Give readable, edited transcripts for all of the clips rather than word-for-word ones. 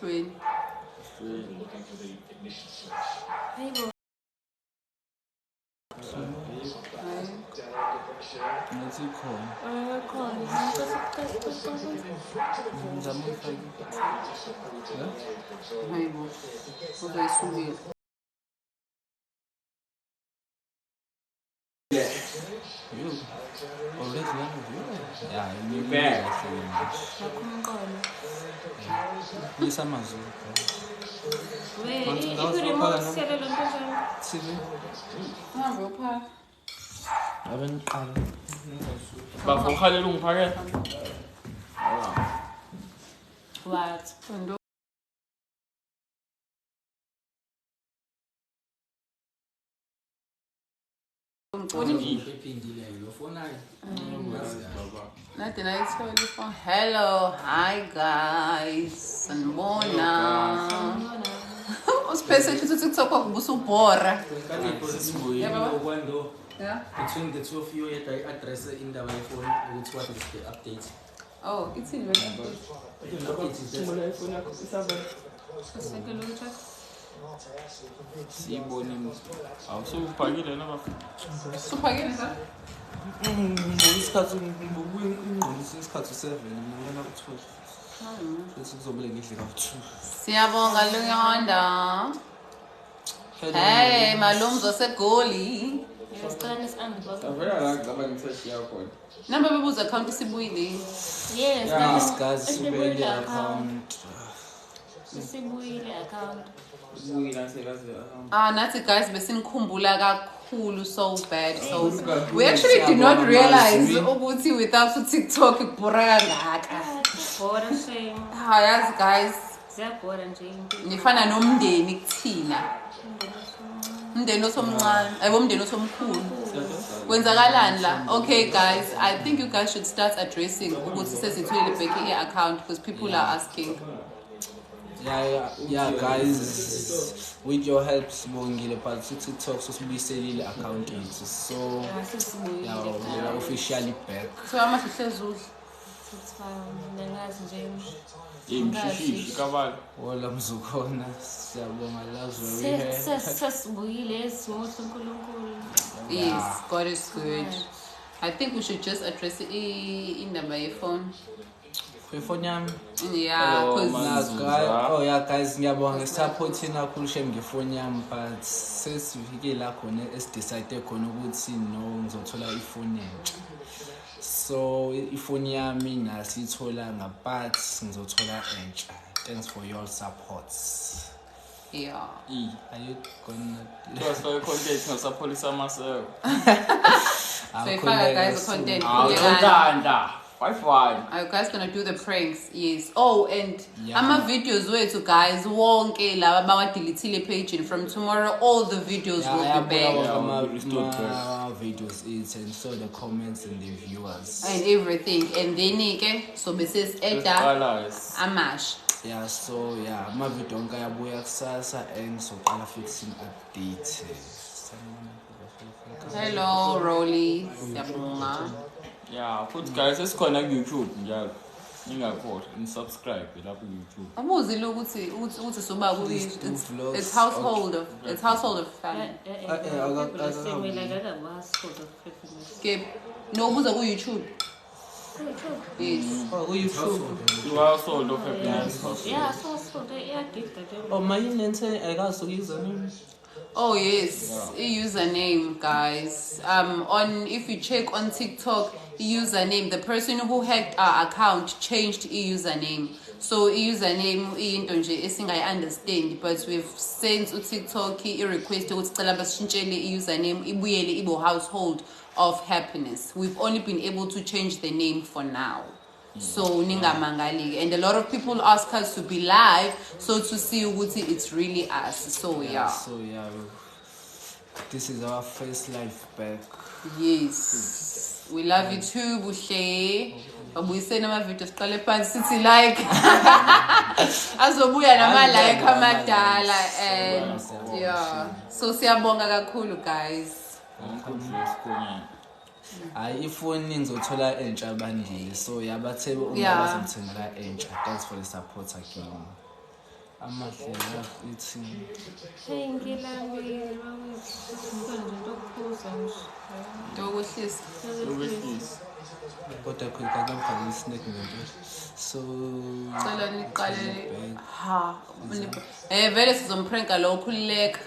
20. What? Hello, hi guys. Sanibona. Usiphethe ukuthi TikTok kwakubusobhora. Yeah. Between the two of you, I address in the phone. What is the update? Oh, it's in the update is this. Let's take a look at it. Siyibonile. Awusuphakile na bafo? Suphakile sa? Isikhathi ngibuyingqonisa isikhathi 7 mina ku-12. Bese kuzobele ngidle ka-2. Siyabonga Luyanda. Hey, malums waseGoli. Namba bebuza account isibuyile. Yes, guys, isibuyile account. Isibuyile account. Nathi guys besinikhumbula kakhulu so bad. So we actually did not realize ukuthi without TikTok ibhora kangaka. Bora shame. Yes guys. Ziyabhora nje. Nifana nomndeni kuthina. Umndeni osomncane, ayibomndeni osomkhulu. Kwenzakalani la? Okay guys, I think you guys should start addressing ukuthi sesithulile back i-account because people are asking. Yeah, guys, with your help sibongile but TikTok sosibuyiselile account yethu. So yeah, we are officially back. So much ihlezulu. Nengazi nje. Imshishi kabali. Wala mzukhona siyabonga lazwe. Sesibuyile uNkulunkulu. Yes, God is good. I think we should just address it in the phone. Phone yami. Yeah, cause guys ngiyabonga supporting kakhulu shem ngefone yami but sesifike la khona esidecide khona ukuthi no ngizothola ifone entsha. So ifone yami nasithola ngabat ngizothola entsha. Thanks for your support. Yeah. Are you gonna just for content no support myself? So if I guys content. Are you guys gonna do the pranks? Yes. Oh, and ama videos wethu guys wonke laba bawadelethile page from tomorrow all the videos will be back. Videos is and so the comments and the viewers and everything and then so bese eda amash. Yeah, so yeah, my video ngayabuya kusasa and so qala fixing update. Hello Rolly. Siyabonga. Yeah, put guys, let's connect YouTube njalo. Ningakhohlwa ni subscribe lapha ku YouTube. Amuzi lo ukuthi soba it's household of family. Okay. No ubuza ku YouTube. Yes. Ku YouTube. You household of happiness. Yeah, so yeah, gifted. Oh, my name ayikazi username. Oh yes, username guys. On if you check on TikTok, username, the person who hacked our account changed username. So username into nje esingayi understand but we've sent to TikTok a request ukuthi cela basishintshele username ibuyele ibo household of happiness. We've only been able to change the name for now. So ningamangali and a lot of people ask us to be live so to see ukuthi it's really us. So yeah. So yeah, this is our first live back. Yes. We love you too, Bushe. Babuyisene ama video siqale phansi sithi like. Azobuya nama like amadala and yeah. So siyabonga kakhulu guys. Ifoni ngizothola entsha bandile so yabathe ungabazomthengela entsha. Thanks for the support again. amahle love ithi Hey ngilambile bawethu. Ngikho nje lokuphuza nje. Ndokuhlisa. Ukwehlisa. kodwa kakamfaka isnack ngempela so Cela niqale ha. Vele sizompranka lo khulileka.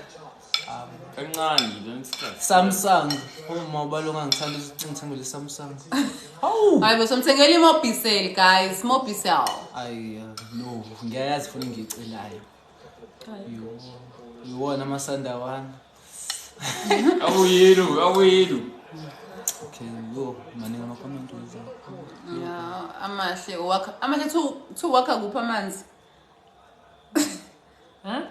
Kancane don't stress. Samsung uma ubalonga ngithanda ngithengele Samsung Hayi bosomthengela iMobicel guys, Mobicel. ay no ngiyayazi futhi ngicelayo yiwona amasanda wani Awuyelu. okay yo maningi ama-comment weza Yeah, amahle wakha. Amahle two wakha kupha amanzi. Huh?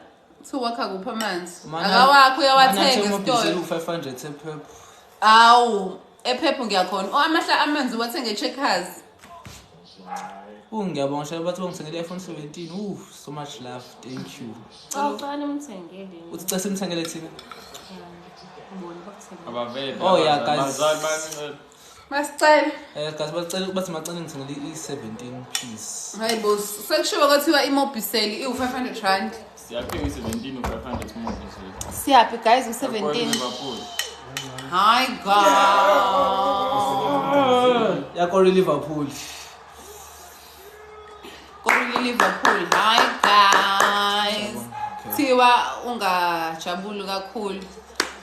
Two wakha kupha amanzi. Akawakho uyawathenga esitolo. 500 ephepha Awu, ephepha ngiyakhona. Amahla amanzi wathenge Checkers. ngiyabonga shela bathi bangithengele iPhone 17 so much love thank you Awufani umthengele. uthi xa simthengele thina Ngibona bakuthengele. Abavele. Oh, yeah, guys. Bazali bani. Masicela. guys bacela bathi macela ngithengele i17 please Hayi boss, sekushiwo kwathiwa iMobicel iwu500 rand. Siyaphinga 17 500 more this. Siyaphi guys u17? Liverpool. Hi guys. yakho Liverpool Korili Liverpool. Hi guys. Okay. Thiwa ungajabuli kakhulu.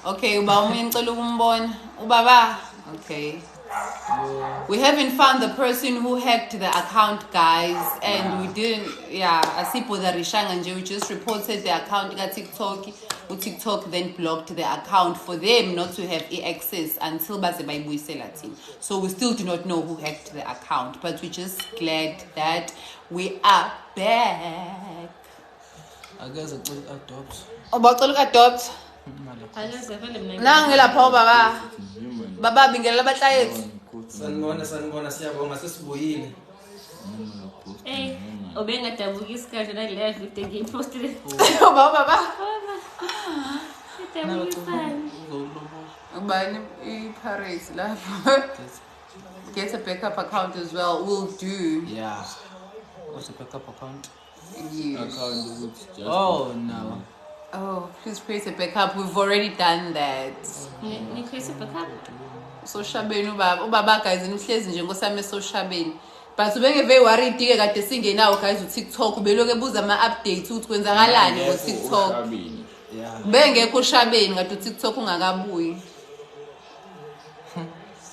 Okay, uba umunye ngicela ukumbona. Ubaba. Okay. We haven't found the person who hacked the account, guys, and we didn't. Yeah, asipo the rishanga nje. We just reported the account ka TikTok. TikTok then blocked the account for them not to have access until baze bayibuyisela thina. So we still do not know who hacked the account, but we're just glad that we are back. I guess it's adopt Ubacela ukadopt. Alaze vele mina. Nangi lapha baba. Baba bingelela abahlayethi. Sanibona siyabonga sesibuyile. Hey, obengadabuka isikhathi la live video ngiyipostile. Baba. Ngidabukisana. Ubani iParis lapha. Get a backup account as well. We'll do. yeah what's the backup account Yes. Account ukuthi just. oh no Oh, please create a backup. We've already done that. Ngikhoyise backup. So shabeni ubaba guys nihlezi nje ngosame so shabeni. But ubengeve worried ke kade singenawo guys uTikTok ubeloke ebuza ama updates ukuthi kwenzakalani ku TikTok. yeah Bengekho ushabeni kade uTikTok ungakabuyi.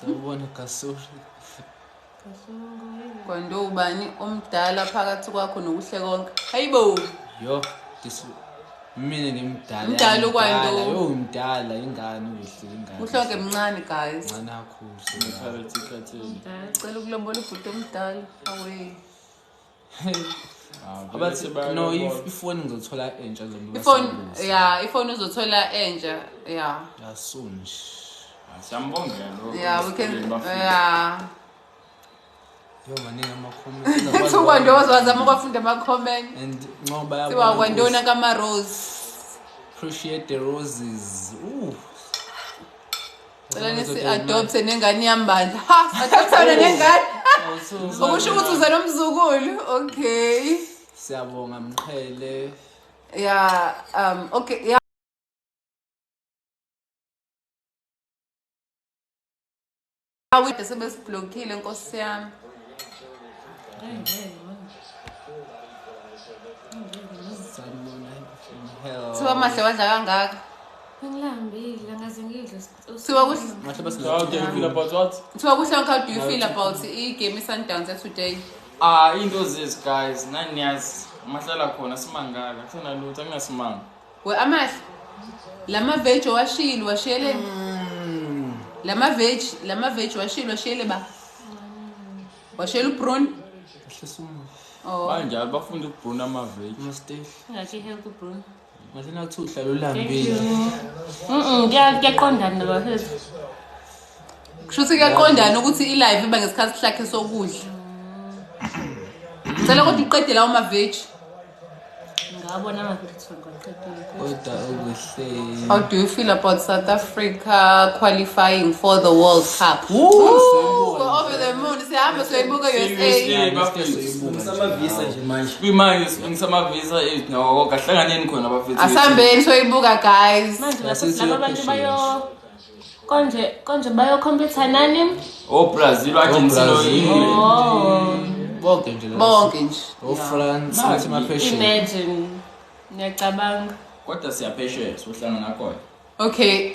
sawubona kasuri Kwando ubani omdala phakathi kwakho nokuhle konke. Hayibo. yo this mina ngimdala Mdala ukwando. yo mdala ingane uhle ingane Uhlonke mncane guys. ngana kakhulu Charity Cartel. Cela ukulobola ubhuti omdala. Away. abathi no ifoni ngizothola entsha njengoba Ifone yeah, ifone uzothola entsha. Yeah. soon Siyambongela lo. Yeah, we can yeah. yo maningi ama-comments Ukwando wazama kwafunda ama comment. and ngoba Siwa kwandona kama Rose. appreciate the roses Cela nisi adopt nengane yambandla. Ha, adoptana nengane. Okusho ukuthi uza nomzukulu. Okay. siyabonga mqhele Yeah, okay. Yeah. We sebesiblockile Nkosi yami. sanibona hello Siwa mahle wadla kangaka. Ngilambile ngaze ngidle. Siwa kuhle. mahle basi How do you feel about what? Siwa kuhle how do you feel about i-game iSundowns today? Into zezi guys, naniyazi. Mahlala khona simangala. Kusena lutho angasimanga. We amahle. Lama veg washiyele. Lama veg washiyele ba. Washiyele uBrun. hlesuma Oh. Banjalo bafunda ukubruna amaveji. mistake Ngathi health bro. mahle nakuthi uhlala ulambile Kuyaqondana nabafethu. Kushuthi kuyaqondana ukuthi i-live iba ngesikhathi sakhe sokudla. Ngicela ukuthi uqede lawo ma-veg. Ngabona amafethu ngoqedile. kodwa okuhle How do you feel about South Africa qualifying for the World Cup? siyabonga. Over the moon. Sihamba soyibuka Seriously, USA. bafethu. Ngisamavisa nje manje. Kwimanje ngisamavisa 8 nawo kahlanganeni khona bafethu. Asambeni soyibuka guys. Manje bafethu laba bantu konje bayo-compete nani? Brazil, Argentina, England. bonke nje Bonke nje. France athi maphesheya. Imagine. Ngiyacabanga. Kodwa siyaphesheya sohlangana khona. Okay.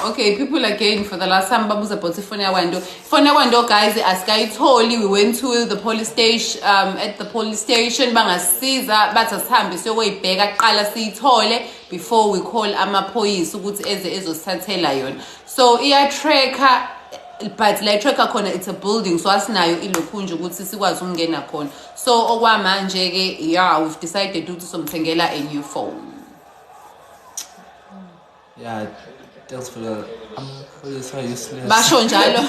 Okay, people again for the last time babuza about ifoni yakwando. Ifoni yakwando guys asikayitholi. We went to the police station at the police station bangasiza bathi asihambe siyoyibheka kuqala siyithole before we call amaphoyisa ukuthi eze ezosithathela yona. So iya tracker but la tracker khona it's a building so asinayo ilokhunje ukuthi sikwazi ukungena khona. So okwamanje ke yeah we've decided ukuthi somthengela a new phone. Yeah, thanks for the police are useless. Basho njalo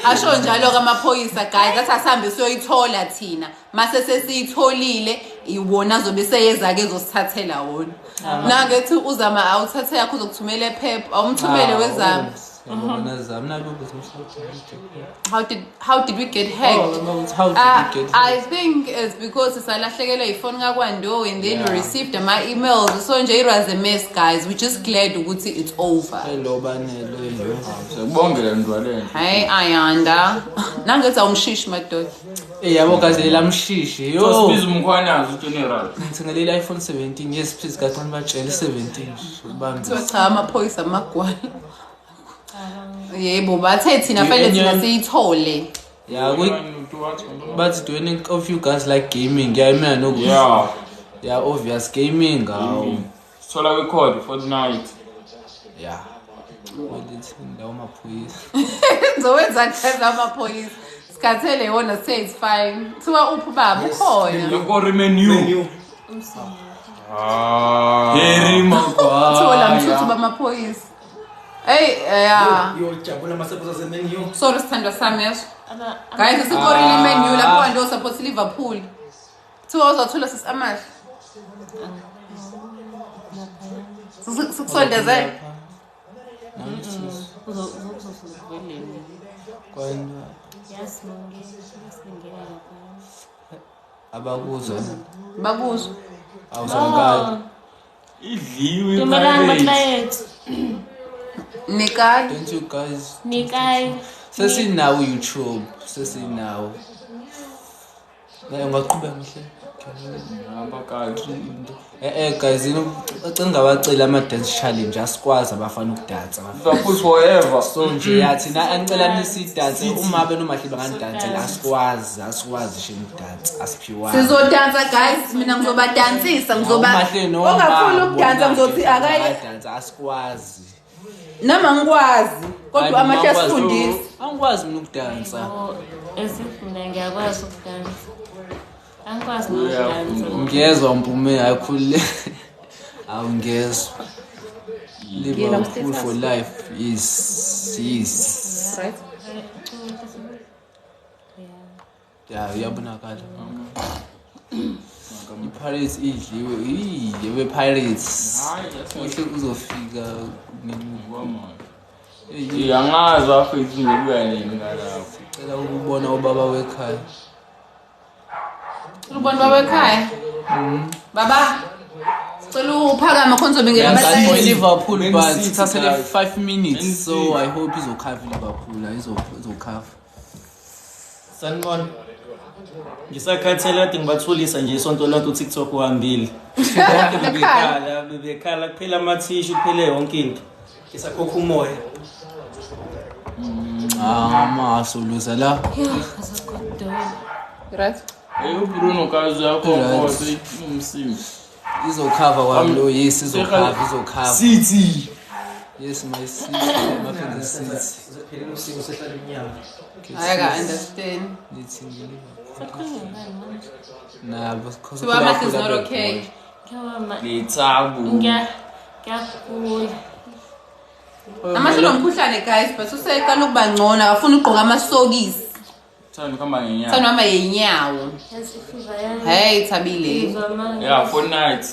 asho njalo kamaphoyisa guys athi asihambe siyoyithola thina mase sesiyitholile iwona zobe seyeza ke ezosithathela wona nangethi uzama awuthathe yakho uzokuthumela ephepha awumthumele wezami. How did we get hacked? I think it's because salahlekelwe ifoni kakwando and then we received my emails so nje it was a mess guys we just glad ukuthi it's over. Hello banele. Siyabongela ndwaleni. Hey Ayanda nangethi awumshishi madoda. Yabo kaze lamshishi yo. Sibiza umkhwanazi uGeneral. Ngithengelela iPhone 17 yes please kathani batshele 17 ubambe. Cha amaphoyisa amagwala. Yebo bathe thina fanele thina siyithole. Yeah, but do any of you guys like gaming? Yeah, I know. Yeah, obvious gaming. So we call for the night. Yeah. What did ndawo maphoyisa? Zowenza kaza amaphoyisa. Sikhathele wona say it's fine. Thiwa uphi baba ukhona. Yokori menu. Heri Thola mangwa. mthuthu bamaphoyisa. Hey yeah. Yo jabula masephosa semenu. Sorry sithandwa sami yaso. Guys sikorile menu lapho kwando support Liverpool. Thiwa uzothola sisamahla. Sikusondeze. Kwani abakuzo. Babuzo. Awuzongala. Idliwe Dumelang pirates. clients. Nikad. Don't you guys? Nikai. Sesinawo YouTube. Sesinawo. Ngaqhubeka mhle. Abakaki. Guys, acela ngabacela ama dance challenge asikwazi abafana ukudansa. Liverpool forever. So nje yathi na angicela nisidanse uma benomahle bangadance la asikwazi shem dance asiphiwa. Sizodansa guys mina ngizobadansisa ngizoba. Ongafuna ukudansa ngizothi akayi dance asikwazi. nama ngikwazi kodwa amahle asifundisa. Angikwazi mina ukudansa. Esifuna ngiyakwazi ukudansa. Angikwazi ukudansa. Ngiyezwa mpume ayikhulile. Awungezwa. Liverpool for life is Right? yeah uyabonakala. Pirates idliwe yewe Pirates. Uhle uzofika Yangazi afethu ngikuya nini ngalapho. cela ukubona ubaba wekhaya. Ubona baba ekhaya. Baba. Cela uphakama khonzo bengena For abahlali. Liverpool but Man City, ithathele guys. 5 minutes Man so City. I hope izokhava Liverpool izokhava. Sanibona. Ngisakhathela ati ngibathulisa nje isonto lonke uTikTok uhambile. Bebekhala kuphela amathishu kuphele yonke into. Ngisakhokha umoya. Masuluza la. Right? Hey Bruno kazi yakho kodwa umsimo. Izokhava kwami lo yes izokhava. City. Yes my city my friend city. Uzophelela usimo sehlala inyama. I can understand. Lithi nah because So amahle is not okay. Lethabu. Ngiyakula. Amahle nomkhuhlane guys but useqala ukuba ngcono akafuna ugqoka amasokisi. Thanda khamba ngenyanga. Sanoma yenyawo. Hey Thabile. Yeah, for night.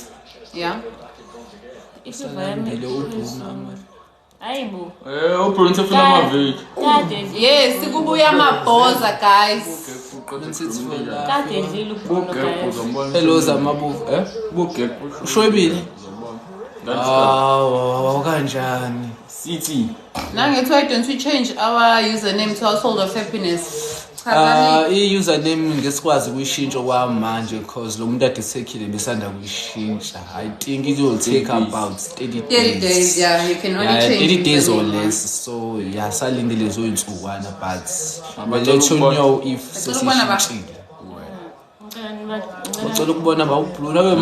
Yeah. Ngile ubhuna manje. Hayibo. uBruno sefuna amaveki. Kade nje. Yes, kubuya amabhoza guys. Kade nje uBruno guys. Hello zamabuvu ushwebile kanjani City. Nangethu why don't we change our username to Household of Happiness? i-username ngesikwazi kuyishintsha kwamanje because lo muntu ade sekhile besanda kuyishintsha. I think it will take about 30 days. Yeah, you can only change 30 days or username. less. So yasalinde lezo insukwana but we'll let you know if sesishintshile. Ngicela ukubona uBruno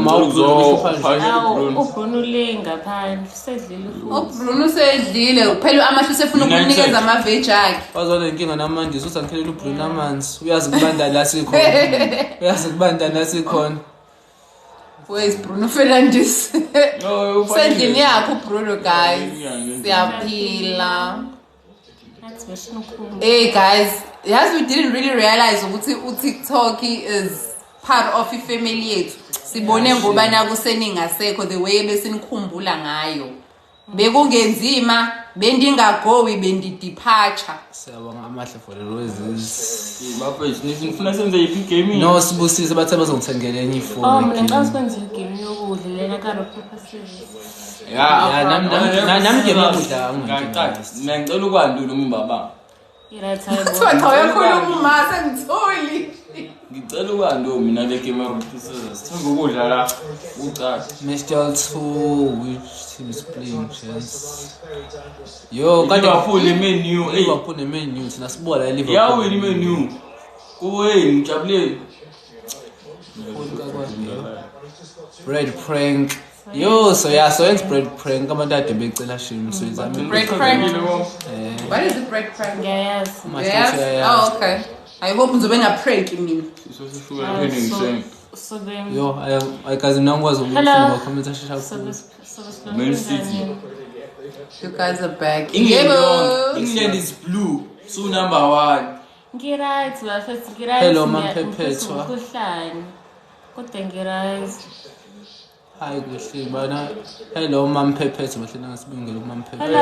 uBruno le ngaphandle sedlile. uBruno sedlile phela amahle sefuna ukunikeza amaveji akhe. wazona inkinga namanje usangikhelela uBruno amanzi uyazi kubanda la sikhona Where is Bruno Fernandes? Sendlini yakho uBruno guys. Siyaphila. That's mission cool. Hey guys, yes, we didn't really realize ukuthi TikTok is part of ifamily yethu. Sibone ngoba nakuseningasekho the way besinikhumbula ngayo. Bekungenzima, bendingagowi bendideparture. siyabonga amahle for the roses. Bafethu nifuna senze yiphi game? No sibusise bathe bazongithengela enye ifoni. Mina ngicela ukwenza igame yokudla lena ka purposes. nami ngiyakudla Ngicela ngicela ukwandula umbaba. Kuthiwa uyakhuluma sengitholi. Ngicela ukwandula mina le game purposes. Sithenga ukudla la uqala. Mr. 2 which team is playing chess? Yo Kade baphule menu. Liverpool menu thina sibola Liverpool. Yawini menu. Kuweni ngijabule. Bread prank. Yo so it's bread prank abantu ade becela shimi so izami. Bread prank. What is the bread prank? Yes. Yes. Oh, okay. I hope ngizobe ngaprank mina. Sisofuna ngene So then Yo ayikazi nangikwazi ukufuna comment ashesha so kakhulu. this Man City. You guys are back. England is blue. So number 1. Ngiright bafethu ngiright. Hello, Mama Phephethu. Kuhlani. Kodwa ngiright. Hayi kuhle bana. Hello Mama Phephethu bahle nangasibingela uMama Phephethu.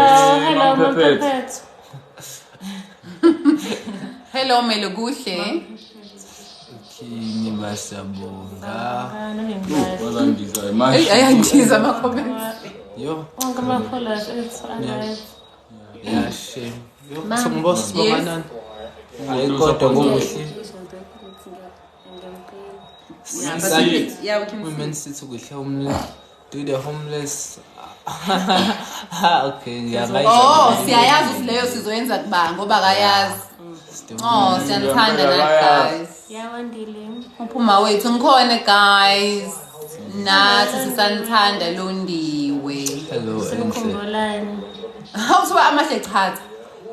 Hello Mama Phephethu. Hello Melo kuhle. Kini basabonga. Wazandiza Hey, manje. ayangiza ama comments. Yo Wonke ama-followers ethu alive. yeah shame. Yo singboss sibonganani. Hayi kodwa ngokuhle. Yeah, we can Women sit kuhle homeless. Do the homeless. Okay, ngiyabona. Oh, siyayazi ukuthi leyo sizoyenza kuba ngoba akayazi. Oh, siyanthanda na guys. Yawandile. Uphuma wethu ngikhona guys. Nathi sisanthanda Londiwe. Hello Enhle. Sikukhumbulani. Awuthiwa amahle chatha.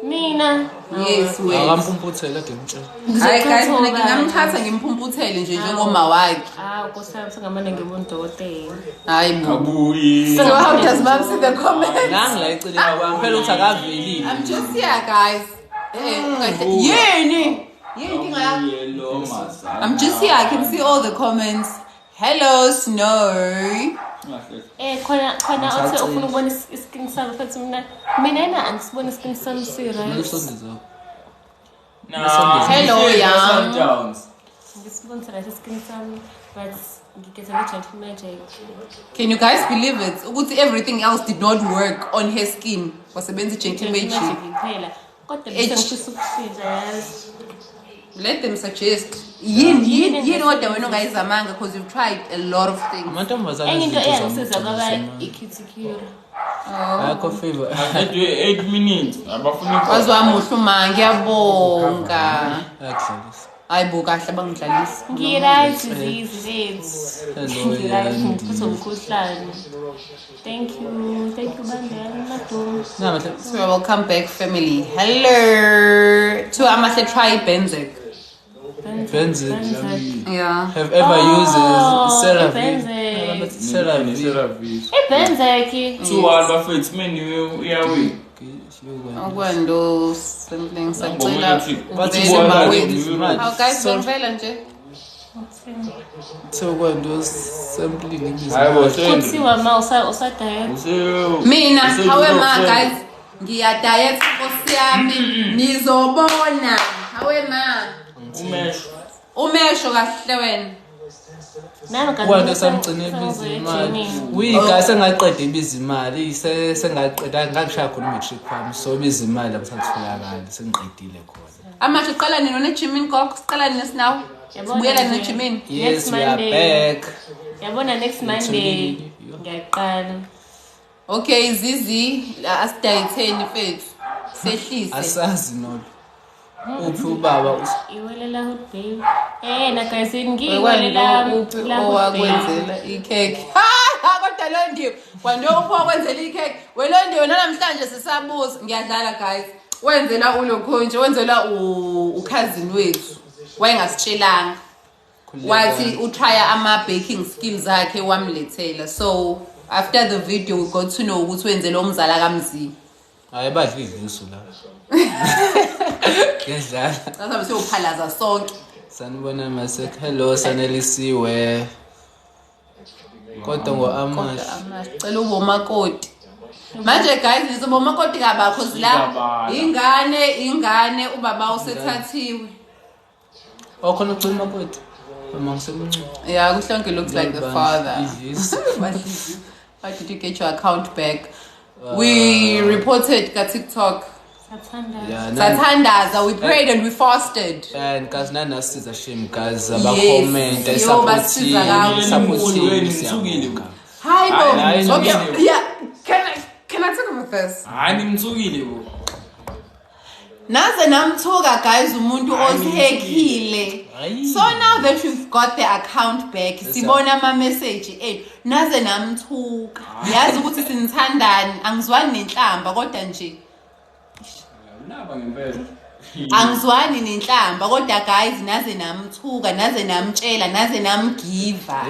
Mina. Yes, wait. Akamphumputhela ade ngitshela. Hayi guys, mina ngingamthatha ngimpumputhele nje njengoma wakhe. Nkosami singamane ngibundokotela. Hayi bo. Abuyi. So how does mom see the comments? Nangila eceleni kwami phela uthi akavelile. I'm just here guys. Yeni inkinga yakho? Yellow masa. I'm just here. I can see all the comments. Hello Snow. Khona uthi ufuna ukubona iskin sami futhi mina yena angisibona iskin sami si-right. Ngisondeza. Hello, Yang. Sundowns. Ngisibonisa right iskin sami but ngikhetha le-gentle magic. Can you guys believe it? Ukuthi everything else did not work on her skin. Wasebenza gentle magic. Kuphela. Kodwa bese ngifisa ukushintsha yazi. Let them suggest. Yini kodwa wena ungayizamanga because you've tried a lot of things. Amantombazana Enye into izinto eyangisiza zami. kwaba i-cuticure. Akho favor. 8 minutes. Abafuna Wazwa muhle uma ngiyabonga. Excellent. Hayibo kahle bangidlalisa. Ngi-right zithu. Hello Ngi-right Yandi. ngiphuthwa umkhuhlane. Thank you bandela madom. Namahle. So welcome back family. Hello. To amahle try Benzek. Benzek. Yeah. Have ever used CeraVe? Benzek. CeraVe. Benzek. 2 bafethu menu uyawina. Akwando something Ngibona sacela. ukuthi Bathi bona wethu. How guys ngivela nje. So kwando sampling Hayibo ibhizinisi. send. Kuthiwa ma usadayela. Mina, however guys, ngiyadiet Nkosi yami nizobona hawe ma umesho kahle wena Kwanto samgcina ibiza imali. Guys engaqeda ibiza imali sengaqeda ngakishaya khona matric wami so ibiza imali akusatholakala sengiqedile khona. Amasho qala nini one Jimin Gok siqala nini sinawo sibuyela ne Jimin Yes we are back. Yabona next Monday ngiyaqala. Okay Zizi asidayitheni mfethu sehlise Asazi no. Uphi ubaba iwelela hood babe na guys ngiwelela owakwenzela ikheke kodwa Londiwe kwando upho kwenzela ikheke weLondiwe namhlanje sisabuza ngiyadlala guys wenzela ulokhonje wenzela ukhazini wethu wayengasitshelanga wathi utrya ama baking skills akhe wamlethela so after the video we got to know ukuthi wenzela umzala kaMzini hayi badli ivisu la ngiyadlala sasabe siyophalaza sonke sanibona masek hello sanelisiwe kodwa ngoAmash cela ubomakoti manje guys nizobomakoti kabakho zila ingane ubaba usethathiwe okhona ucima makoti mama ngisemncane yeah kuhlonke looks like the father why did you get your account back we reported ka TikTok Sathandaza we prayed and we fasted and guys nanasiza shame guys aba comment supporting hi bo okay yeah can I talk about this hayi nimtsukile bo naze namthuka guys umuntu osihekile so now that you've got the account back sibona ama message naze namthuka yazi ukuthi sinithandani angizwani nenhlamba kodwa nje naba ngempela angizwani nenhlamba kodwa guys naze namthuka naze namtshela naze namgiva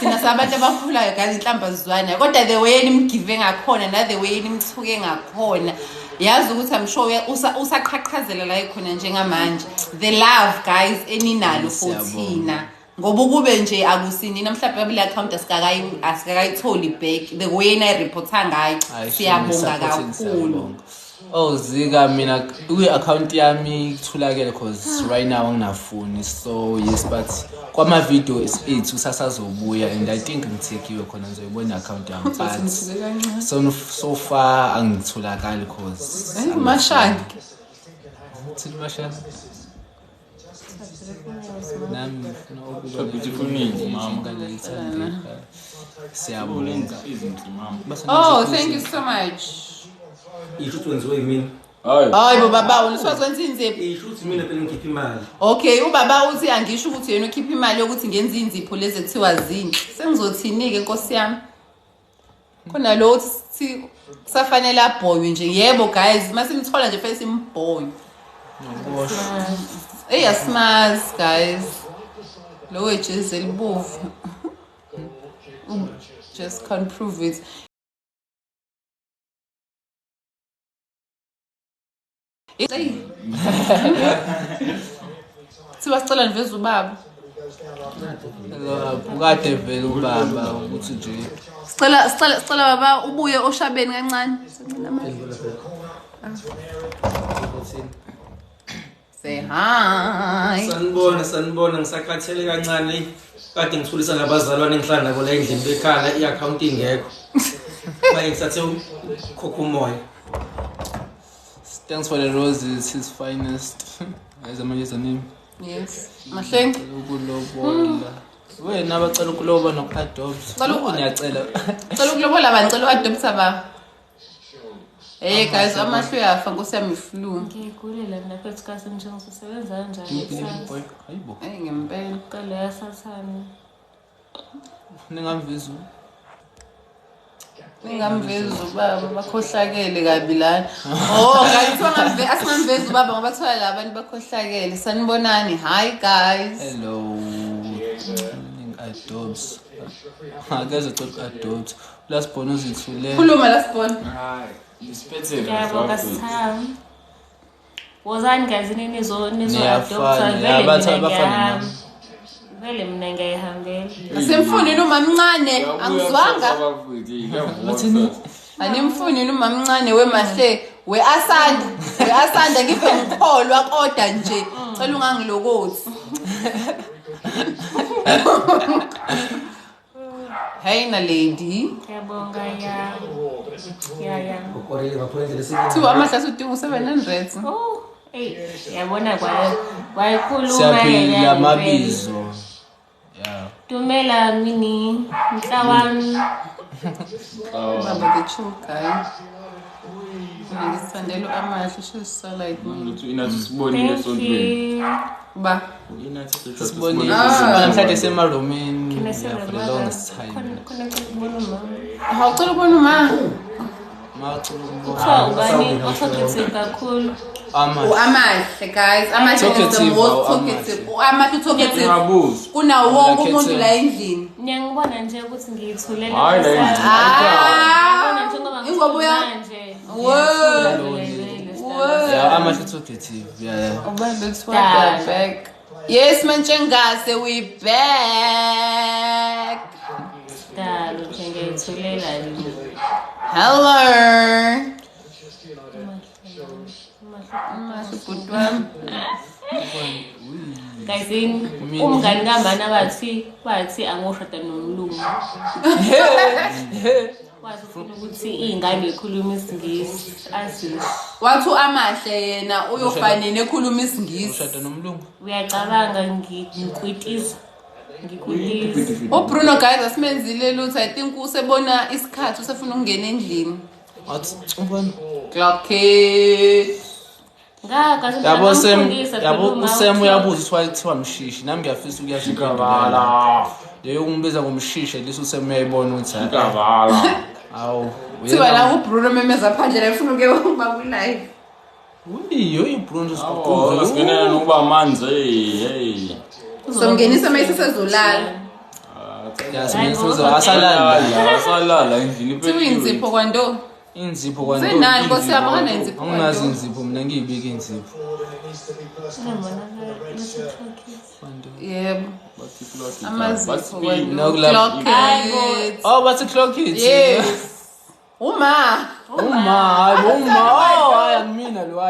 sina sabantu abakhulayo guys inhlamba zizwana kodwa the way nimgive ngakhona na the way nimthuke ngakhona yazi ukuthi I'm sure usaqhaqhazela la ikhona njengamanje the love guys eninalo for thina ngoba kube nje akusini namhlanje babile account asikakayitholi back the way na reporta ngayo siyabonga kakhulu oh zika mina kwi account yami kuthulakele cause right now anginafuni so yes but kwama video ethu sasazobuya and I think ngithikiwe khona ngizoyibona account yami but so far angitholakali cause mashaka nami so beautiful name mama siyabonga izinto mama oh thank you so much ishuthi wenziwe yimini hayi baba uniswazwenza inzipho ishuthi mina phela ngikhipha imali okay ubaba uthi angisho ukuthi yena ukhipha imali yokuthi ngenza inzipho lezi kuthiwa zini sengizothini ke Nkosi yami khona lo uthi kusafanele abhoywe nje yebo guys masimthola nje fanele simbhoye smiles guys lo wejezi elibovu just can't prove it Sibacela niveze ubaba. Ukade vele ubaba ukuthi nje. Sicela baba ubuye oshabeni kancane. Say hi. Sanibona ngisakhathele kancane. Kade ngithulisa nabazalwane engihlala nabo la endlini bekhala iaccount ingekho. Baye ngithathe ukhokha umoya. Thanks for the roses, his finest. As a man's name. Yes. Mahleng. Ukulobola. Wena abacela ukuloba nokuadopt. Ngiyacela. Cela ukulobola bancela uadopt baba. Hey guys, amahlo yafa Nkosi yami flu. Ngikulela mina phethu kasi njengoba sisebenza kanjani kusasa. Hayibo. Ngempela. Kale yasathana. Ningamvizu. Ningamveza ubaba bakhohlakele kabi lana. Oh, guys, asingamveza ubaba ngoba thola labantu bakhohlakele. Sanibonani. Hi guys. Hello. Adopts. Akaze ucela adopt. Lasibona uzithulele. Khuluma lasibona. hayi isiphethe Ngiyabonga Sitham. Wozani guys nizo Niyafana, vele abafana mina nami. vele mina ngiyahambela. Asemfuni noma mncane angizwanga. Bathini? Animfuni umama mncane wemahle we-asanda ngiphe ngikholwa kodwa nje cela ungangilokothi. Hey na lady. Ngiyabonga ya. Ukorele ngaphandle lesinye. Thiwa amahlasi udinga 700. Oh, yabona kwayikhuluma Siyaphila amabizo. Yeah. Dumela mini mhlawami. Baba the true guy. Ngisandelo amahle salad. Ukuthi inathi sibonile Thank esontweni. you. Ba. Inathi Sibonile. Ah. Namhlanje semaromeni. Can I Yeah, say for the longest time. Khona ukubona mama. Awucela ubona uma. Mawucela Kuthiwa ubani othoketse kakhulu. Amahle guys, amahle is the Talkative, most amahle. talkative. Amahle talkative. Ngabuza. Kuna wonke Like umuntu it's, la endlini. Ngiyangibona nje ukuthi ngiyithulela. Hayi, la endlini. Ngibona njengoba Ingobo ya- manje. Yeah, amahle talkative. Yeah. Ubambe back. Yes, Manchengase, we back. Dalo nje ngiyithulela yini. Hello. Amahle kudwam. Guys, umngani kamana bathi angoshada nomlungu. Wathi ufuna ukuthi ingane ikhuluma isingisi azisho. Wathi amahle yena uyofanele ekhuluma isingisi. Ushada nomlungu. Uyacabanga ngikwitiza. Bruno guys asimenzile lutho I think usebona isikhathi usefuna ukungena endlini. Athi ubona. Clock it. Yabo Sam uyabuza uthiwa mshishi nami ngiyafisa ukuyashikabala. Leyo ungibiza ngomshishe leso Sam uyayibona ukuthi Kavala. awu Thiwa la uBruno memeza phandle la ufuna uke ukuba ku live. uyiyo iBruno Oh, siqoqo. asingenela nokuba amanzi hey. So ngenisa mayise sezolala. Yasimisuza asalala. Asalala endlini Thiwa inzipho kwando. Inzipho kwanto. Zenani Nkosi yami ngana inzipho Angazi kwando. inzipho mina ngiyibika inzipho. Yebo. Bathi clock. Amazipho kwando. Nokulapha. Clock it. Oh bathi clock it. Yes. Uma. Uma. Oh ayangimina lo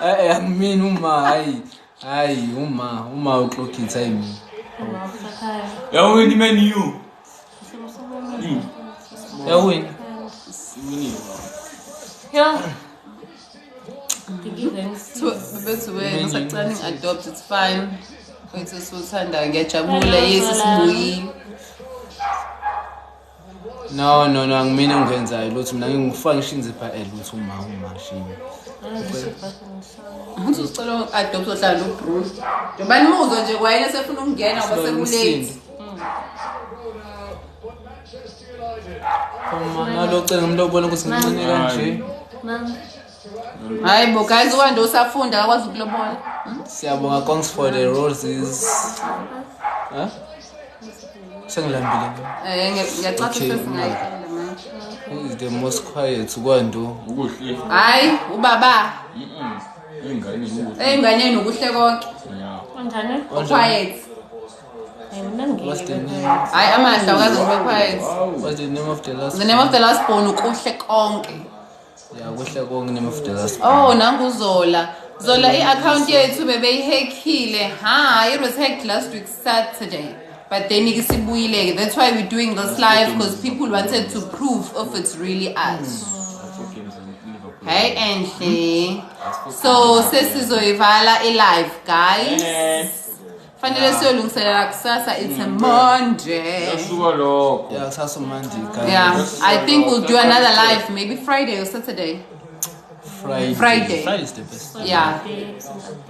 ayangimina uma hayi uma uclock it ayimi. Yawini menu. Yawini. Wini. Yo. Bebethu wena usacela ngingadopt it's fine. Wethu suthanda ngiyajabula yes sibuyile. No angimina ngenzayo lutho mina ngifaka ngisho inzipha lutho uma shini. Uthi ucela adopt ohlala uBruno. Njobani muzo nje kwayena sefuna ukungena ngoba sekulate. Nalo cela ngimlobona ukuthi ngincane kanje. Mama. Hayi bo guys uwande usafunda akwazi ukulobola. Siyabonga thanks for the roses. Huh? Sengilambile. Ngiyacaca sesingayikela manje. Who is the most quiet kwando? Ukuhle. Hayi ubaba. Ingane ukuhle. Eyinganeni ukuhle konke. Yeah. Kanjani? Quiet. What's the name? Hayi amahla ukazi ube quiet. What's the name of the last? The name of the last born ukuhle konke. Yeah, kuhle konke name of the last. Oh nangu Zola. Zola i-account yethu bebeyihackile. It was hacked last week Saturday. But then ikisibuyile. That's why we're doing this live because people wanted to prove if it's really us. Hey Angie. So sesizoyivala live guys. Fanele siyolungiselela kusasa it's a Monday. Yasuka lokho. Yeah, kusasa Monday guys. Yeah, I think we'll do another live maybe Friday or Saturday. Friday. Friday is the best. Yeah.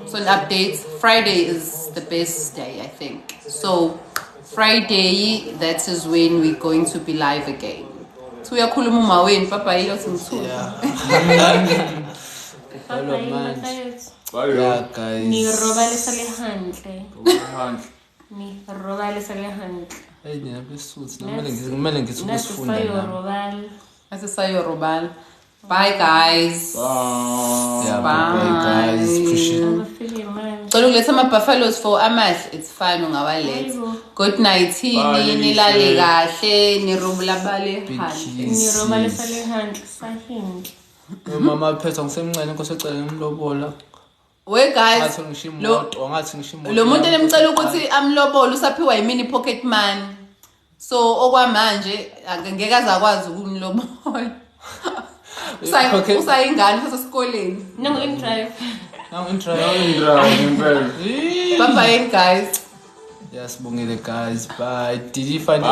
So an update. Friday is the best day, I think. So Friday, that is when we're going to be live again. So we are cool mama when Papa you some Yeah. Hello man. Bye. Yeah, guys. Ni robalisa le handle. Handle. Ni robalisa le handle. Hey, nina besuthi. Kumele ngithi Nasifayo ukusifunda. robal. Asisayo Robal. Bye guys. Yeah, Bye. bye guys. Appreciate it. Angifile manje. Cela ukuletha ama-buffaloes for amahle, it's fine ungawaletha. Hayibo. Good night, nilale kahle, nirubulabale Big handle. kiss. Ngiroba lesale handle sahindi. Mama Phetho ngisemncane inkosi ecela ngimlobola. We guys, Ngathi ngishimoto, ngathi ngishimoto. lo muntu enemcela ukuthi amlobole usaphiwa yimini pocket money. So okwamanje ngeke azakwazi ukumlobola. Usayingane usesikoleni. Nangu in drive. Now intro. Bye bye guys. Yes, bongile guys. Bye. Did you find this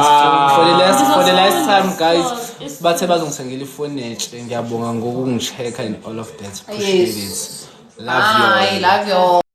for the last time guys? Bathe bazongisengela ifone entshe. Ngiyabonga ngokungichecka and all of that. Appreciate it. Love you. Bye, love you.